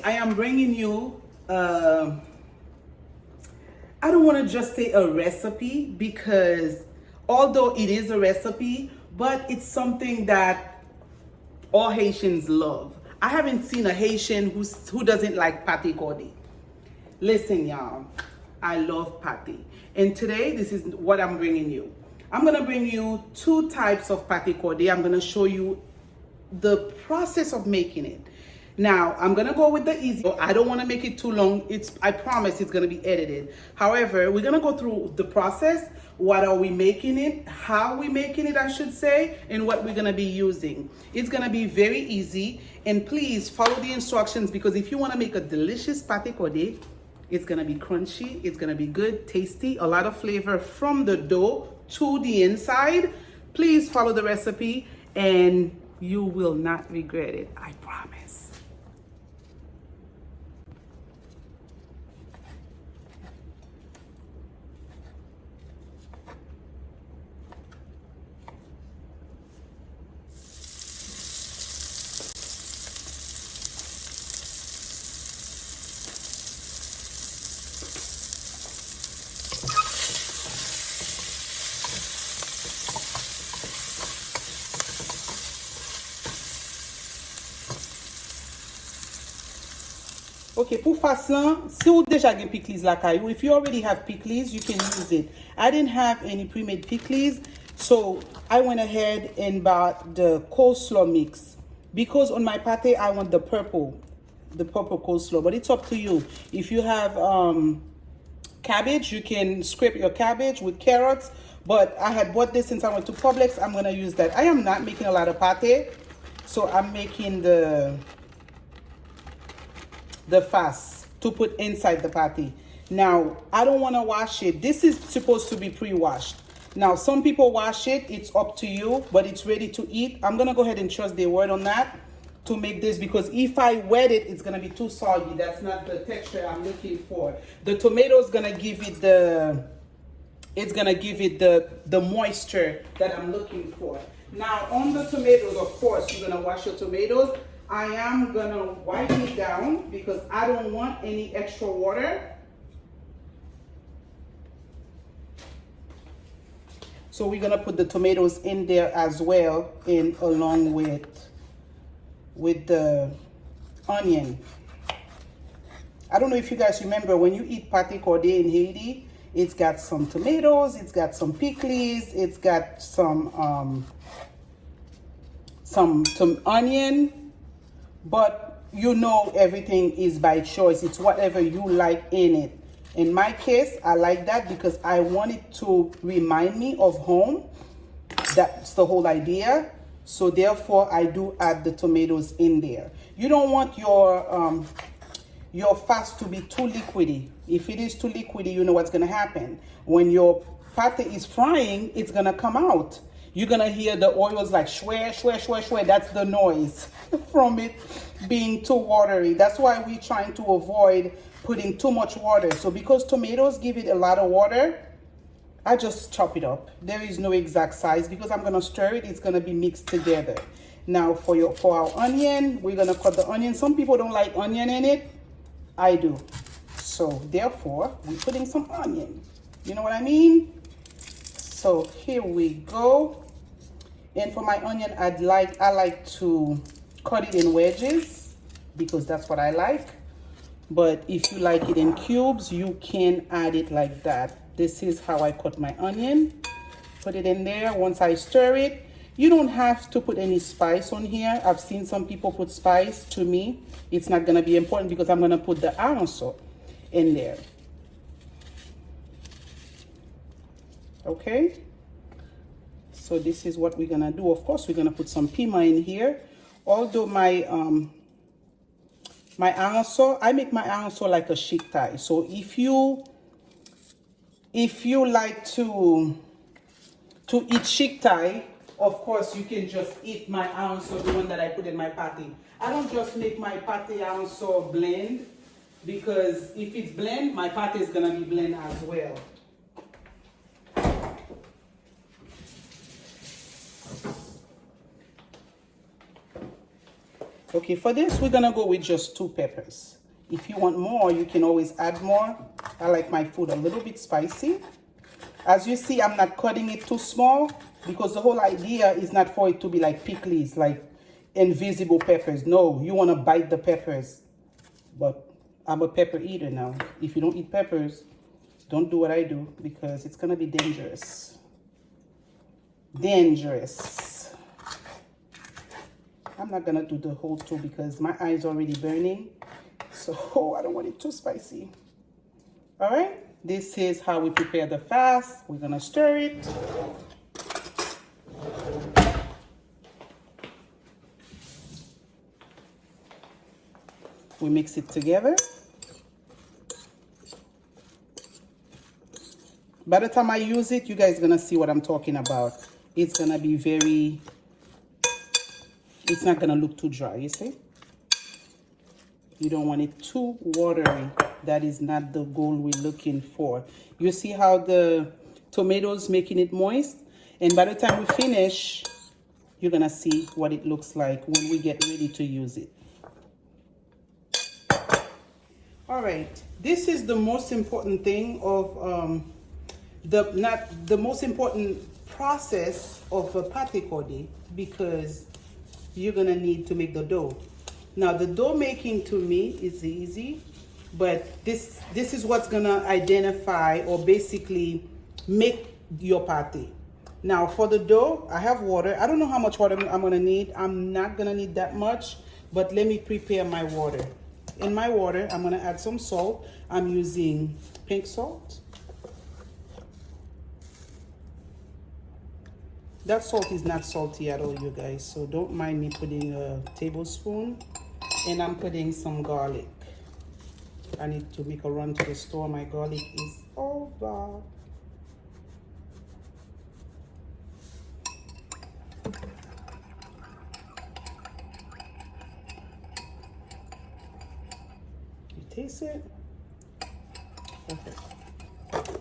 I am bringing you, I don't want to just say a recipe, because although it is a recipe, but it's something that all Haitians love. I haven't seen a Haitian who doesn't like Pate Kode. Listen, y'all, I love pate. And today, this is what I'm bringing you. I'm gonna bring you two types of Pate Kode. I'm gonna show you the process of making it. Now, I'm gonna go with the easy. I don't wanna make it too long. I promise it's gonna be edited. However, we're gonna go through the process. What are we making it? How we making it, I should say, and what we're gonna be using. It's gonna be very easy, and please follow the instructions, because if you wanna make a delicious Pate Kode, it's gonna be crunchy, it's gonna be good, tasty, a lot of flavor from the dough to the inside. Please follow the recipe and you will not regret it, I promise. Okay, pour face là, si vous déjà gen pickles la caillou, if you already have pickles, you can use it. I didn't have any pre-made pickles, so I went ahead and bought the coleslaw mix. Because on my pate, I want the purple coleslaw, but it's up to you. If you have cabbage, you can scrape your cabbage with carrots, but I had bought this since I went to Publix. I'm gonna use that. I am not making a lot of pate, so I'm making the fast to put inside the patty. Now, I don't want to wash it. This is supposed to be pre-washed. Now, some people wash it. It's up to you, but it's ready to eat. I'm going to go ahead and trust their word on that to make this, because if I wet it, it's going to be too soggy. That's not the texture I'm looking for. The tomato is going to give it the moisture that I'm looking for. Now, on the tomatoes, of course, you're going to wash your tomatoes. I am gonna wipe it down because I don't want any extra water. So we're gonna put the tomatoes in there as well, and along with the onion. I don't know if you guys remember, when you eat Pate Kode in Haiti, it's got some tomatoes, it's got some pickles, it's got some onion. But you know, everything is by choice. It's whatever you like in it. In my case, I like that because I want it to remind me of home. That's the whole idea. So therefore, I do add the tomatoes in there. You don't want your fast to be too liquidy. If it is too liquidy, you know what's gonna happen. When your pate is frying, it's gonna come out. You're gonna hear the oils like shweh, shweh, shweh, shweh. That's the noise from it being too watery. That's why we're trying to avoid putting too much water. So because tomatoes give it a lot of water, I just chop it up. There is no exact size because I'm gonna stir it. It's gonna be mixed together. Now for our onion, we're gonna cut the onion. Some people don't like onion in it. I do. So therefore, we're putting some onion. You know what I mean? So here we go. And for my onion, I like to cut it in wedges because that's what I like. But if you like it in cubes, you can add it like that. This is how I cut my onion. Put it in there. Once I stir it, you don't have to put any spice on here. I've seen some people put spice. To me, it's not gonna be important because I'm gonna put the aranso in there. Okay, so this is what we're gonna do. Of course, we're gonna put some pima in here. Although my aranso, I make my aranso like a chic Thai. So if you like to eat chic Thai, of course you can just eat my aranso, the one that I put in my pate. I don't just make my pate aranso blend, because if it's blend, my pate is gonna be blend as well. Okay, for this, we're gonna go with just 2 peppers. If you want more, you can always add more. I like my food a little bit spicy. As you see, I'm not cutting it too small because the whole idea is not for it to be like pickles, like invisible peppers. No, you wanna bite the peppers. But I'm a pepper eater now. If you don't eat peppers, don't do what I do because it's gonna be dangerous. Dangerous. I'm not gonna do the whole 2 because my eye is already burning. So I don't want it too spicy. All right, this is how we prepare the fast. We're gonna stir it. We mix it together. By the time I use it, you guys are gonna see what I'm talking about. It's gonna be it's not gonna look too dry, you see? You don't want it too watery. That is not the goal we're looking for. You see how the tomatoes making it moist? And by the time we finish, you're gonna see what it looks like when we get ready to use it. All right, this is the most important thing of the most important process of a pate kode, because you're gonna need to make the dough. Now the dough making to me is easy, but this is what's gonna identify or basically make your pate. Now for the dough, I have water. I don't know how much water I'm gonna need. I'm not gonna need that much, but let me prepare my water. In my water, I'm gonna add some salt. I'm using pink salt. That salt is not salty at all, you guys, so don't mind me putting a tablespoon. And I'm putting some garlic. I need to make a run to the store. My garlic is over. You taste it? Perfect.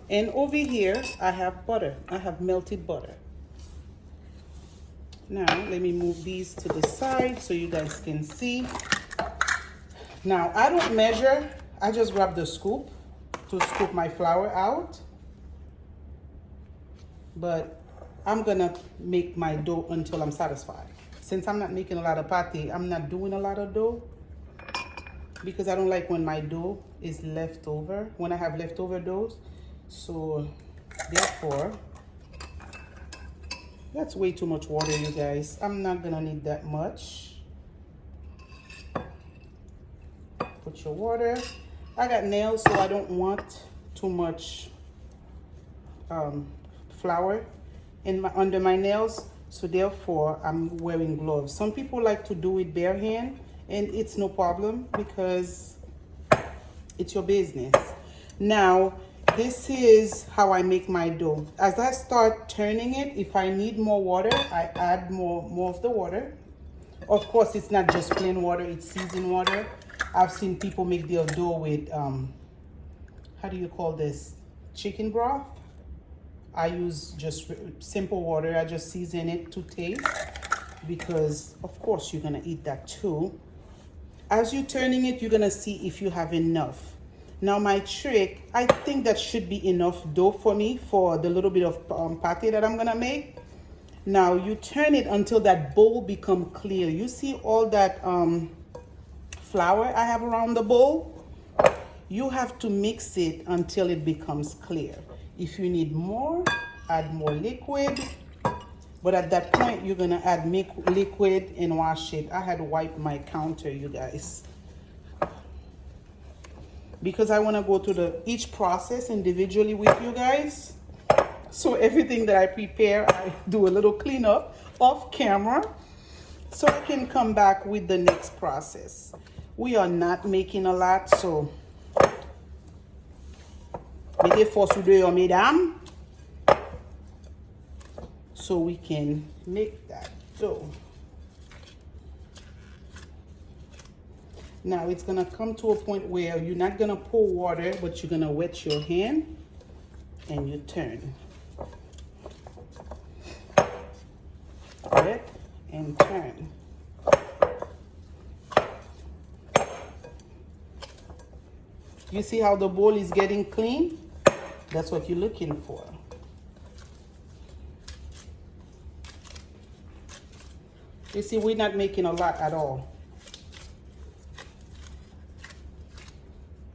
And over here, I have butter. I have melted butter. Now, let me move these to the side so you guys can see. Now, I don't measure. I just grab the scoop to scoop my flour out. But I'm gonna make my dough until I'm satisfied. Since I'm not making a lot of pate, I'm not doing a lot of dough because I don't like when my dough is left over, when I have leftover doughs. So, therefore, that's way too much water, you guys. I'm not gonna need that much. Put your water. I got nails, so I don't want too much flour under my nails. So therefore, I'm wearing gloves. Some people like to do it bare hand, and it's no problem because it's your business. Now, this is how I make my dough. As I start turning it, if I need more water, I add more of the water. Of course, it's not just plain water, it's seasoned water. I've seen people make their dough with, how do you call this? Chicken broth. I use just simple water. I just season it to taste because, of course, you're gonna eat that too. As you're turning it, you're gonna see if you have enough. Now my trick, I think that should be enough dough for me for the little bit of pate that I'm gonna make. Now you turn it until that bowl become clear. You see all that flour I have around the bowl? You have to mix it until it becomes clear. If you need more, add more liquid. But at that point, you're gonna add liquid and wash it. I had to wipe my counter, you guys, because I want to go through each process individually with you guys. So everything that I prepare, I do a little cleanup off camera so I can come back with the next process. We are not making a lot, so mettez force ou deux, mesdames, so we can make that dough. Now it's gonna come to a point where you're not gonna pour water, but you're gonna wet your hand and you turn. Wet and turn. You see how the bowl is getting clean? That's what you're looking for. You see, we're not making a lot at all.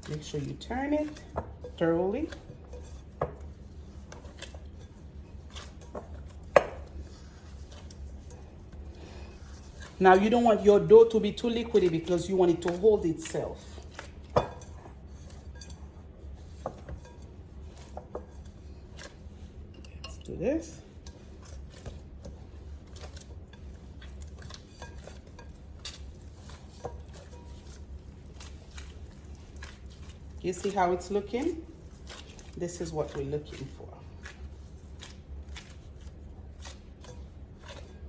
Make sure you turn it thoroughly. Now you don't want your dough to be too liquidy because you want it to hold itself. Let's do this. You see how it's looking? This is what we're looking for.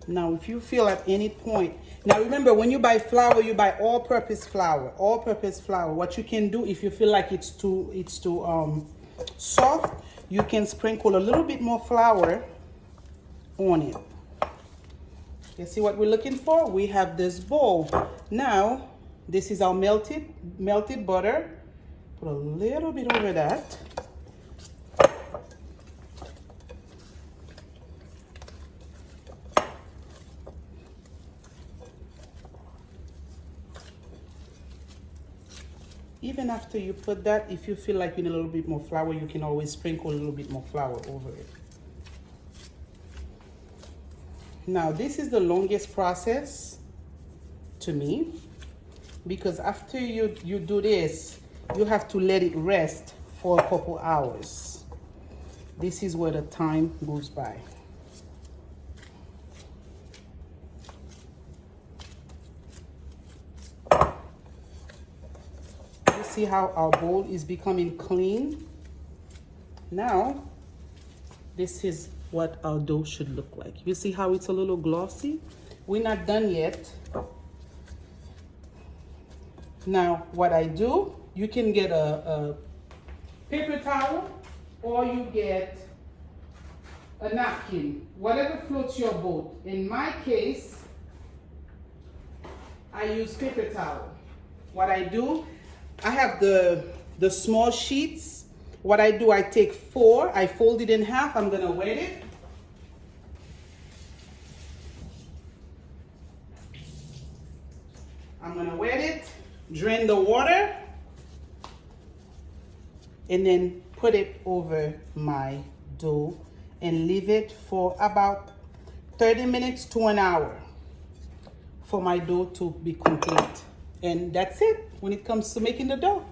Now, if you feel at any point, now remember, when you buy flour, you buy all-purpose flour. All-purpose flour. What you can do, if you feel like it's too soft, you can sprinkle a little bit more flour on it. You see what we're looking for? We have this bowl. Now, this is our melted butter. Put a little bit over that. Even after you put that, if you feel like you need a little bit more flour, you can always sprinkle a little bit more flour over it. Now, this is the longest process to me, because after you do this, you have to let it rest for a couple hours. This is where the time goes by. See how our bowl is becoming clean? Now, this is what our dough should look like. You see how it's a little glossy? We're not done yet. Now, what I do, you can get a paper towel or you get a napkin, whatever floats your boat. In my case, I use paper towel. What I do, I have the small sheets. What I do, I take 4, I fold it in half. I'm gonna wet it. I'm gonna wet it, drain the water, and then put it over my dough and leave it for about 30 minutes to an hour for my dough to be complete. And that's it when it comes to making the dough.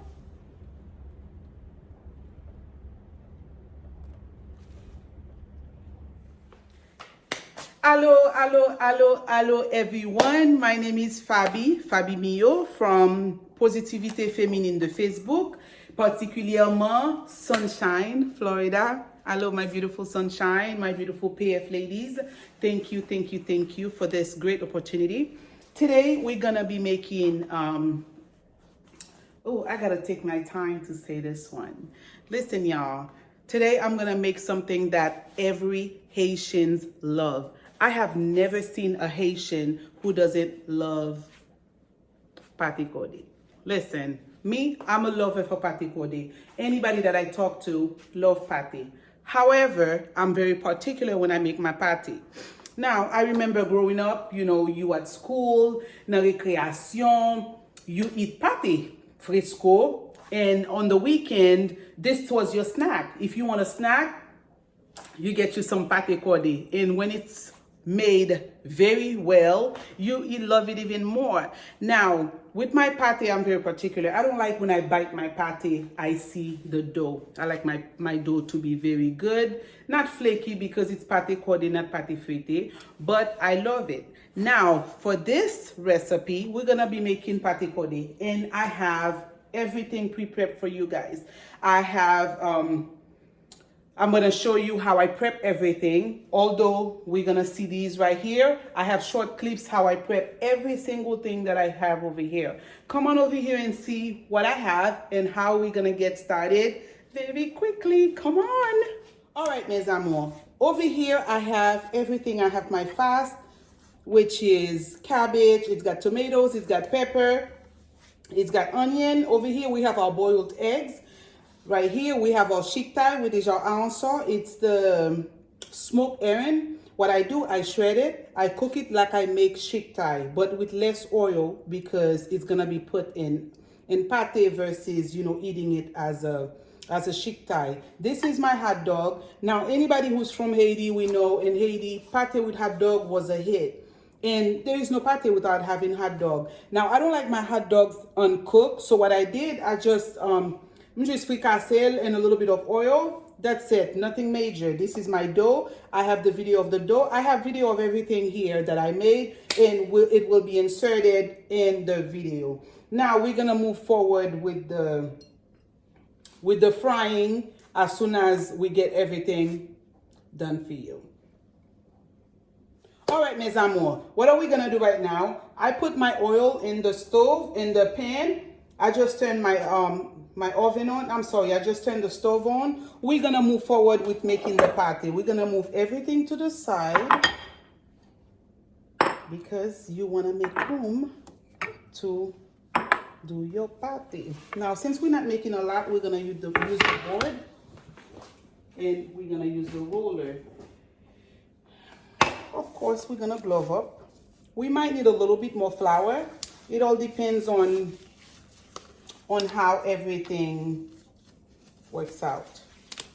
Hello everyone. My name is Fabi Mio from Positivité Féminine de Facebook, particulièrement Sunshine, Florida. Hello, my beautiful sunshine, my beautiful PF ladies. Thank you for this great opportunity. Today, we're gonna be making, oh, I gotta take my time to say this one. Listen, y'all, today I'm gonna make something that every Haitians love. I have never seen a Haitian who doesn't love Pate Kode. Listen, me, I'm a lover for Pate Kode. Anybody that I talk to love pate. However, I'm very particular when I make my pate. Now, I remember growing up, you know, you at school, na recreation, you eat pate fresco, and on the weekend, this was your snack. If you want a snack, you get you some Pate Kode, and when it's made very well, you love it even more. Now, with my pate, I'm very particular. I don't like when I bite my pate, I see the dough. I like my dough to be very good, not flaky because it's Pate Kode, not pate frite, but I love it. Now, for this recipe, we're gonna be making Pate Kode, and I have everything pre-prepped for you guys. I have, I'm gonna show you how I prep everything. Although we're gonna see these right here, I have short clips how I prep every single thing that I have over here. Come on over here and see what I have and how we're gonna get started very quickly. Come on. All right, mes amours. Over here, I have everything. I have my fast, which is cabbage. It's got tomatoes, it's got pepper, It's got onion. Over here we have our boiled eggs. Right here we have our shiktai, which is our answer. It's the smoked herring. What I do, I shred it. I cook it like I make shiktai, but with less oil because it's gonna be put in pate versus, you know, eating it as a shiktai. This is my hot dog. Now, anybody who's from Haiti, we know in Haiti, pate with hot dog was a hit. And there is no pate without having hot dog. Now, I don't like my hot dogs uncooked. So what I did, I just fricassé and a little bit of oil. That's it, nothing major. This is my dough. I have the video of the dough. I have video of everything here that I made, and it will be inserted in the video. Now we're gonna move forward with the frying as soon as we get everything done for you. All right, mes amours, what are we gonna do right now? I put my oil in the stove, in the pan. I just turned my my oven on. I just turned the stove on. We're gonna move forward with making the pate. We're gonna move everything to the side because you wanna make room to do your pate. Now, since we're not making a lot, we're gonna use the board and we're gonna use the roller. Of course, we're gonna glove up. We might need a little bit more flour. It all depends on how everything works out.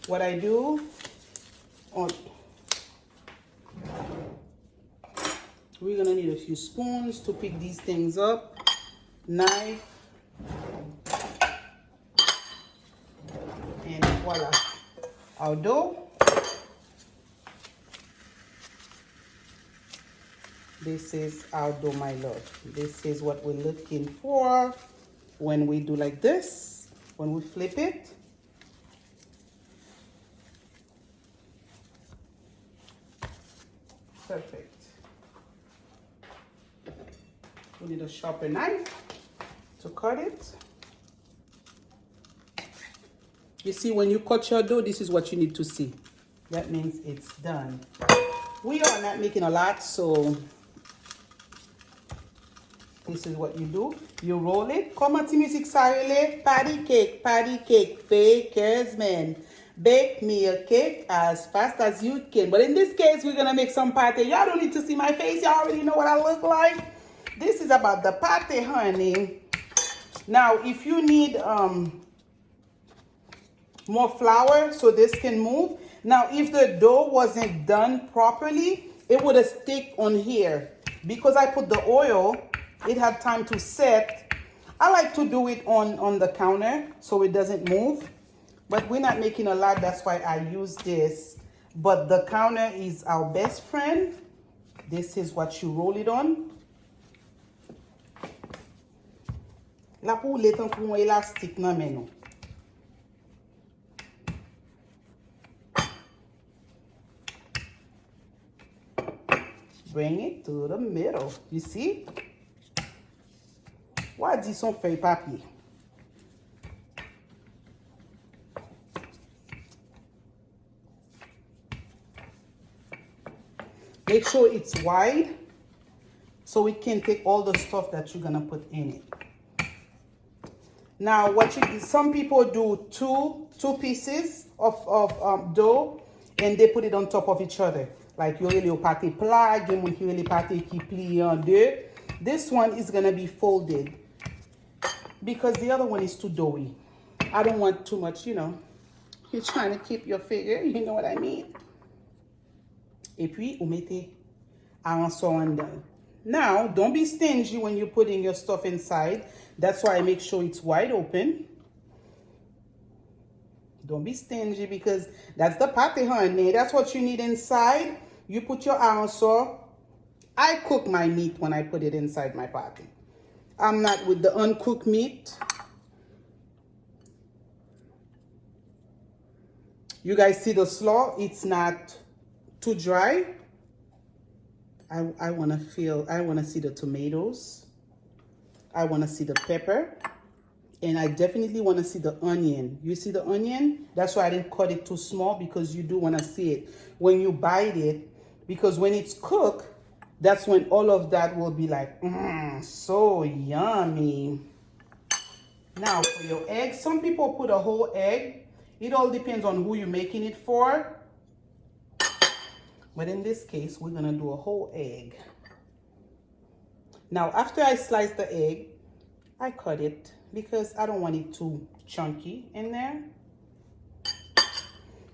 What I do, we're gonna need a few spoons to pick these things up, knife, and voila, our dough. This is our dough, my lord. This is what we're looking for when we do like this, when we flip it. Perfect. We need a sharper knife to cut it. You see, when you cut your dough, this is what you need to see. That means it's done. We are not making a lot, so this is what you do. You roll it. Comment music sarele. Patty cake, bakers man. Bake me a cake as fast as you can. But in this case, we're gonna make some pate. Y'all don't need to see my face. Y'all already know what I look like. This is about the pate, honey. Now, if you need more flour so this can move. Now, if the dough wasn't done properly, it would have stick on here. Because I put the oil, it had time to set. I like to do it on the counter so it doesn't move. But we're not making a lot, that's why I use this. But the counter is our best friend. This is what you roll it on. La pou letan pou yon elastik nan menou. Bring it to the middle. You see? Why dit son feuille papier? Make sure it's wide so it can take all the stuff that you're gonna put in it. Now, some people do two pieces of dough and they put it on top of each other. Like you really pate plat, you really pate qui plie en deux. This one is gonna be folded because the other one is too doughy. I don't want too much, you know. You're trying to keep your figure, you know what I mean? Et puis, vous mettez arançon en dedans. Now, don't be stingy when you're putting your stuff inside. That's why I make sure it's wide open. Don't be stingy because that's the pate, honey. That's what you need inside. You put your arançon. I cook my meat when I put it inside my pate. I'm not with the uncooked meat. You guys see the slaw? It's not too dry. I want to see the tomatoes. I want to see the pepper. And I definitely want to see the onion. You see the onion? That's why I didn't cut it too small because you do want to see it when you bite it. Because when it's cooked, that's when all of that will be like, so yummy. Now for your egg, some people put a whole egg. It all depends on who you're making it for. But in this case, we're gonna do a whole egg. Now after I slice the egg, I cut it because I don't want it too chunky in there.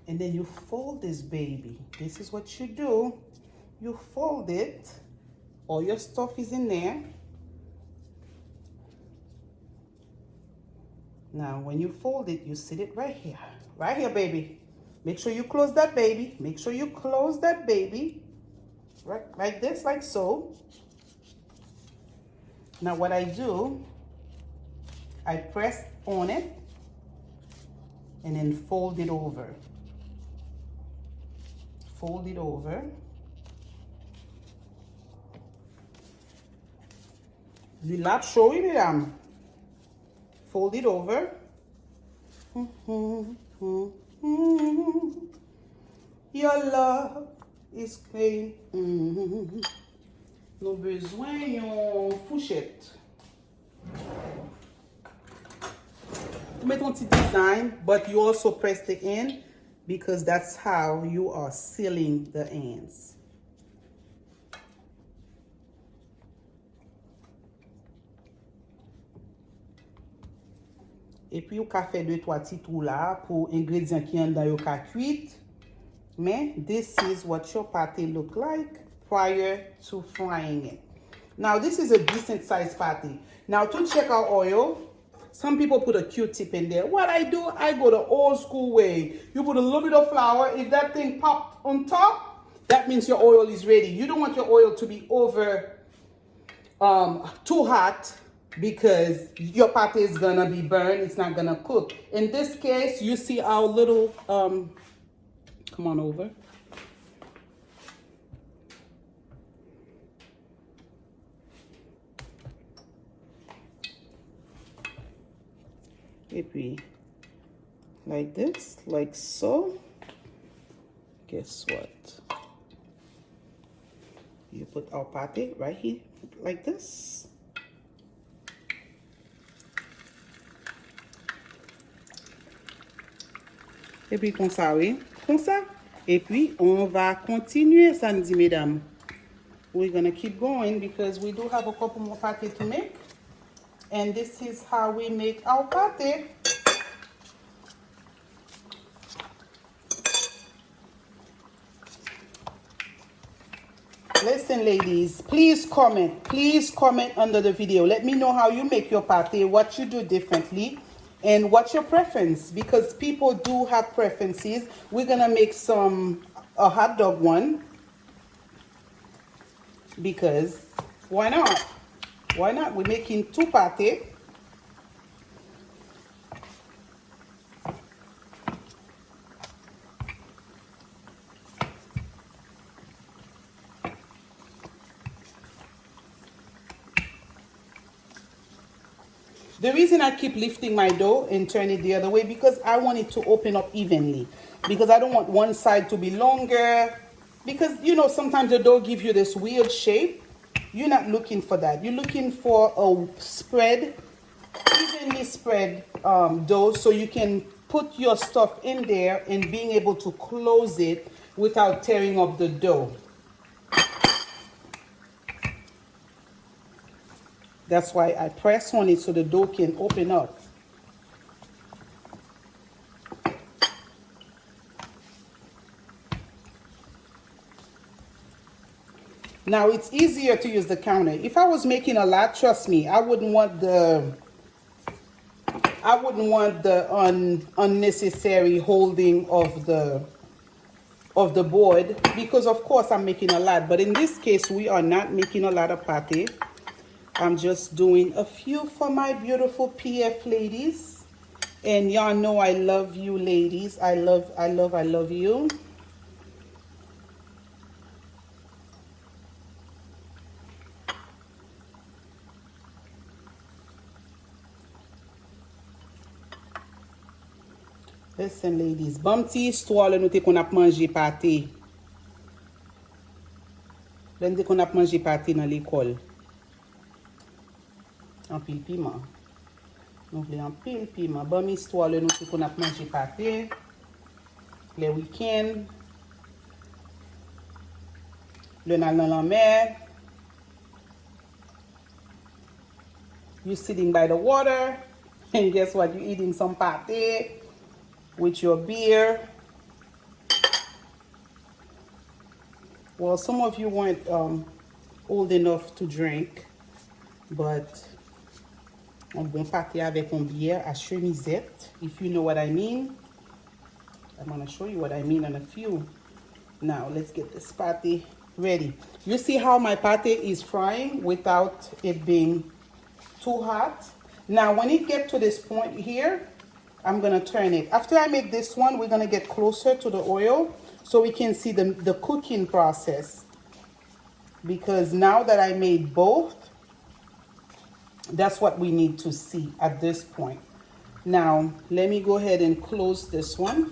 And then you fold this baby. This is what you do. You fold it. All your stuff is in there. Now, when you fold it, you sit it right here. Right here, baby. Make sure you close that baby. Make sure you close that baby. Right, like this, like so. Now, what I do, I press on it and then fold it over. Fold it over. The lap show you them. Fold it over. Your love is clean. Nous besoin yon fourchette. You make one design, but you also press the end because that's how you are sealing the ends. Et puis, vous pouvez faire 2-3 petits trous là pour ingrédients qui sont dans your cuit. Mais this is what your pate look like prior to frying it. Now, this is a decent sized pate. Now, to check our oil, some people put a Q-tip in there. What I do, I go the old school way. You put a little bit of flour. If that thing popped on top, that means your oil is ready. You don't want your oil to be over too hot, because your pate is gonna be burned, it's not gonna cook. In this case, you see our little, come on over. Et puis, like this, like so. Guess what? You put our pate right here, like this. Et puis comme ça, oui, comme ça. Et puis on va continuer samedi, mesdames. We're gonna keep going because we do have a couple more pate to make. And this is how we make our pate. Listen, ladies, please comment under the video. Let me know how you make your pate, what you do differently, and what's your preference, because people do have preferences. We're gonna make a hot dog one, because why not? Why not? We're making 2 pate. The reason I keep lifting my dough and turn it the other way, because I want it to open up evenly. Because I don't want one side to be longer. Because, you know, sometimes the dough gives you this weird shape. You're not looking for that. You're looking for a spread, evenly spread dough, so you can put your stuff in there and being able to close it without tearing up the dough. That's why I press on it so the dough can open up. Now it's easier to use the counter. If I was making a lot, trust me, I wouldn't want the unnecessary holding of the board, because of course I'm making a lot. But in this case, we are not making a lot of pate. I'm just doing a few for my beautiful PF ladies. And y'all know I love you, ladies. I love you. Listen, ladies. Bon ti histoire le nou te kon ap manje pate. Len te kon ap manje pate nan l'école. En pile piment. Nou vle an pil piment. Bon histoire le nou se kon ap manje pate. Le week-end. Le nan la mer. You're sitting by the water. And guess what? You're eating some pate with your beer. Well, some of you weren't old enough to drink. But un bon pâté avec une bière à chemisette, if you know what I mean. I'm going to show you what I mean in a few. Now, let's get this pâté ready. You see how my pâté is frying without it being too hot? Now, when it gets to this point here, I'm going to turn it. After I make this one, we're going to get closer to the oil so we can see the cooking process. Because now that I made both, that's what we need to see at this point. Now, let me go ahead and close this one.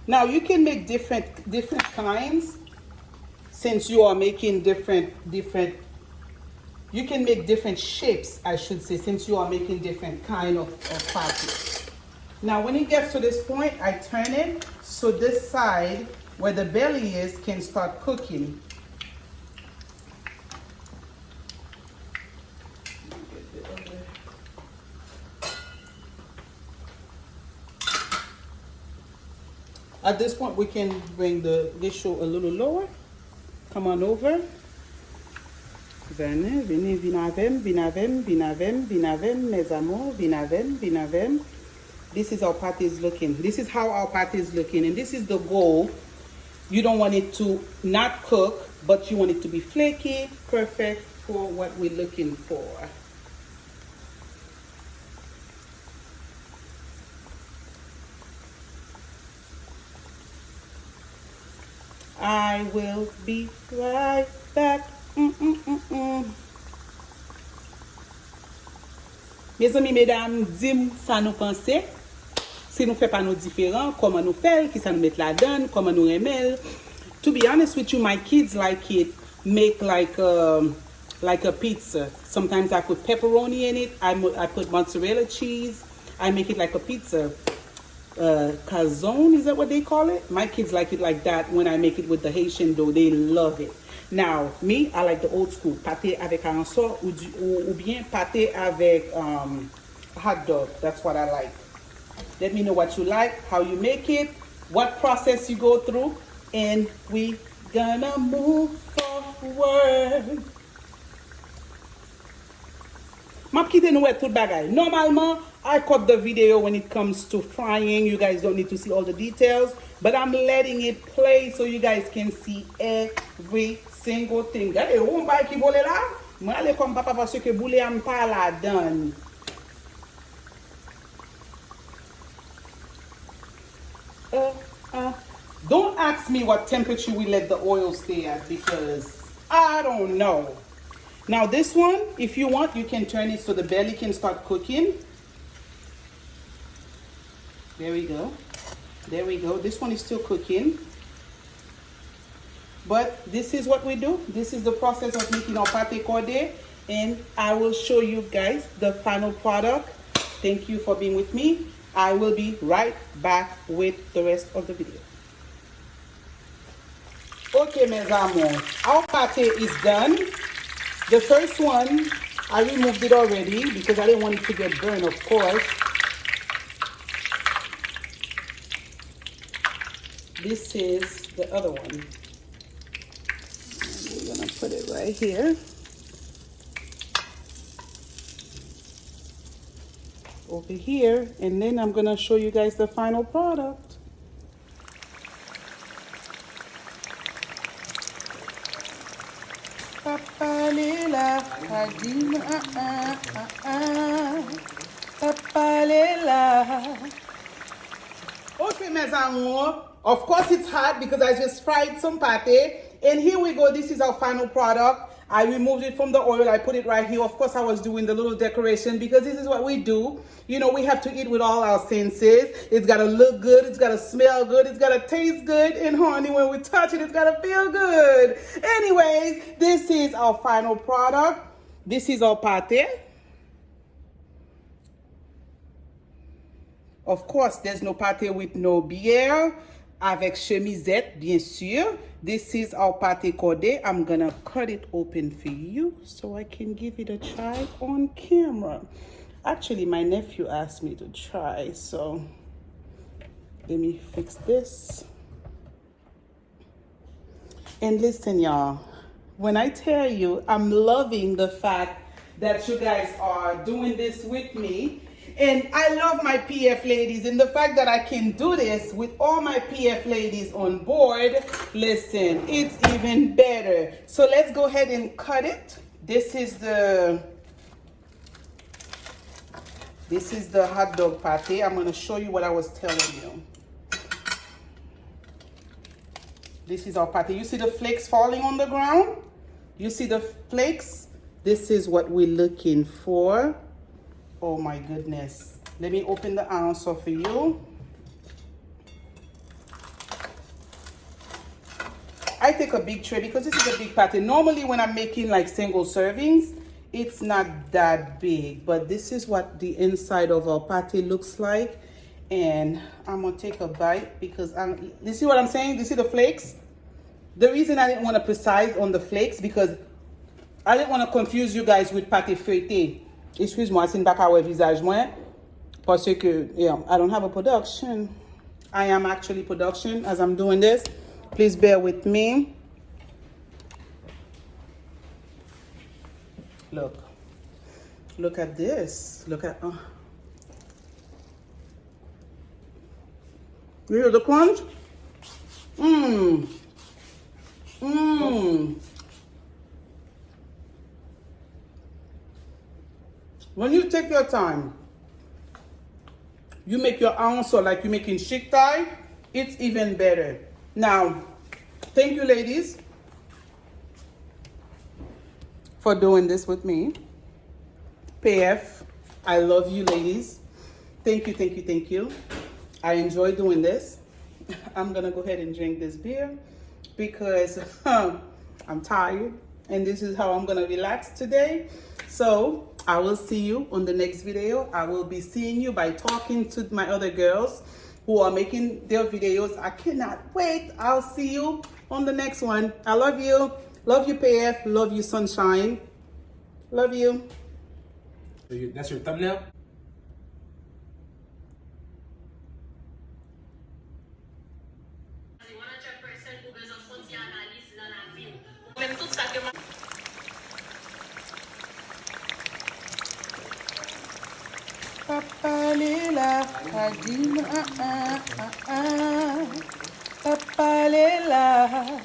Now, you can make different kinds since you are making different, you can make different shapes, I should say, since you are making different kind of patties. Now, when it gets to this point, I turn it so this side where the belly is can start cooking. At this point, we can bring the ratio a little lower. Come on over. Venez, venez, vinavem, vinavem, vinavem, vinavem, mes amours, vinavem, vinavem. This is how pate is looking. This is how our pate is looking. And this is the goal. You don't want it to not cook, but you want it to be flaky, perfect for what we're looking for. I will be right back. Mes amis, mesdames, dis-moi ça nous pensez. Si nous faisons pas nos différents, comment nous faire, qui ça nous met la donne, comment nous remel. To be honest with you, my kids like it. Make like a pizza. Sometimes I put pepperoni in it. I put mozzarella cheese. I make it like a pizza. Calzone, is that what they call it? My kids like it like that when I make it with the Haitian dough. They love it. Now, me, I like the old school. Pâté avec arancor ou bien pâté avec hot dog. That's what I like. Let me know what you like, how you make it, what process you go through, and we gonna move forward. M'a kite nou tout bagay. Normalement, I cut the video when it comes to frying. You guys don't need to see all the details, but I'm letting it play so you guys can see every single thing. Gade, ou mbay ki vole la? Mwen ale kom papa parce que boule am pa la dan. Don't ask me what temperature we let the oil stay at because I don't know. Now this one, if you want, you can turn it so the belly can start cooking. There we go. There we go. This one is still cooking. But this is what we do. This is the process of making our pate kode. And I will show you guys the final product. Thank you for being with me. I will be right back with the rest of the video. Okay, mes amours. Our pate is done. The first one, I removed it already because I didn't want it to get burned, of course. This is the other one. And we're gonna put it right here. Over here, and then I'm gonna show you guys the final product. Okay, mes amours. Of course it's hot because I just fried some pate. And here we go. This is our final product. I removed it from the oil. I put it right here. Of course, I was doing the little decoration because this is what we do. You know, we have to eat with all our senses. It's got to look good. It's got to smell good. It's got to taste good. And honey, when we touch it, it's got to feel good. Anyways, this is our final product. This is our pate. Of course, there's no pate with no bière. Avec chemisette, bien sûr. This is our pate kode. I'm gonna cut it open for you so I can give it a try on camera. Actually, my nephew asked me to try, so let me fix this. And listen, y'all, when I tell you I'm loving the fact that you guys are doing this with me, and I love my PF ladies, and the fact that I can do this with all my PF ladies on board, listen, it's even better. So let's go ahead and cut it. This is the hot dog pate. I'm going to show you what I was telling you. This is our pate. You see the flakes falling on the ground? You see the flakes? This is what we're looking for. Oh my goodness. Let me open the answer for you. I take a big tray because this is a big pate. Normally when I'm making like single servings, it's not that big. But this is what the inside of our pate looks like. And I'm going to take a bite because you see what I'm saying? You see the flakes? The reason I didn't want to precise on the flakes because I didn't want to confuse you guys with pate feuilleté. Excuse-moi, c'est une bac à visage moi parce que I don't have a production. I am actually production as I'm doing this. Please bear with me. Look at this. Look at you hear the crunch? When you take your time, you make your ounce or like you're making chic thai, it's even better. Now, thank you ladies for doing this with me. PF, I love you ladies. Thank you, thank you, thank you. I enjoy doing this. I'm gonna go ahead and drink this beer because I'm tired and this is how I'm gonna relax today. So I will see you on the next video. I will be seeing you by talking to my other girls who are making their videos. I cannot wait. I'll see you on the next one. I love you. Love you, PF. Love you, sunshine. Love you. So that's your thumbnail? Papa Lela, Adina, Papa Lela.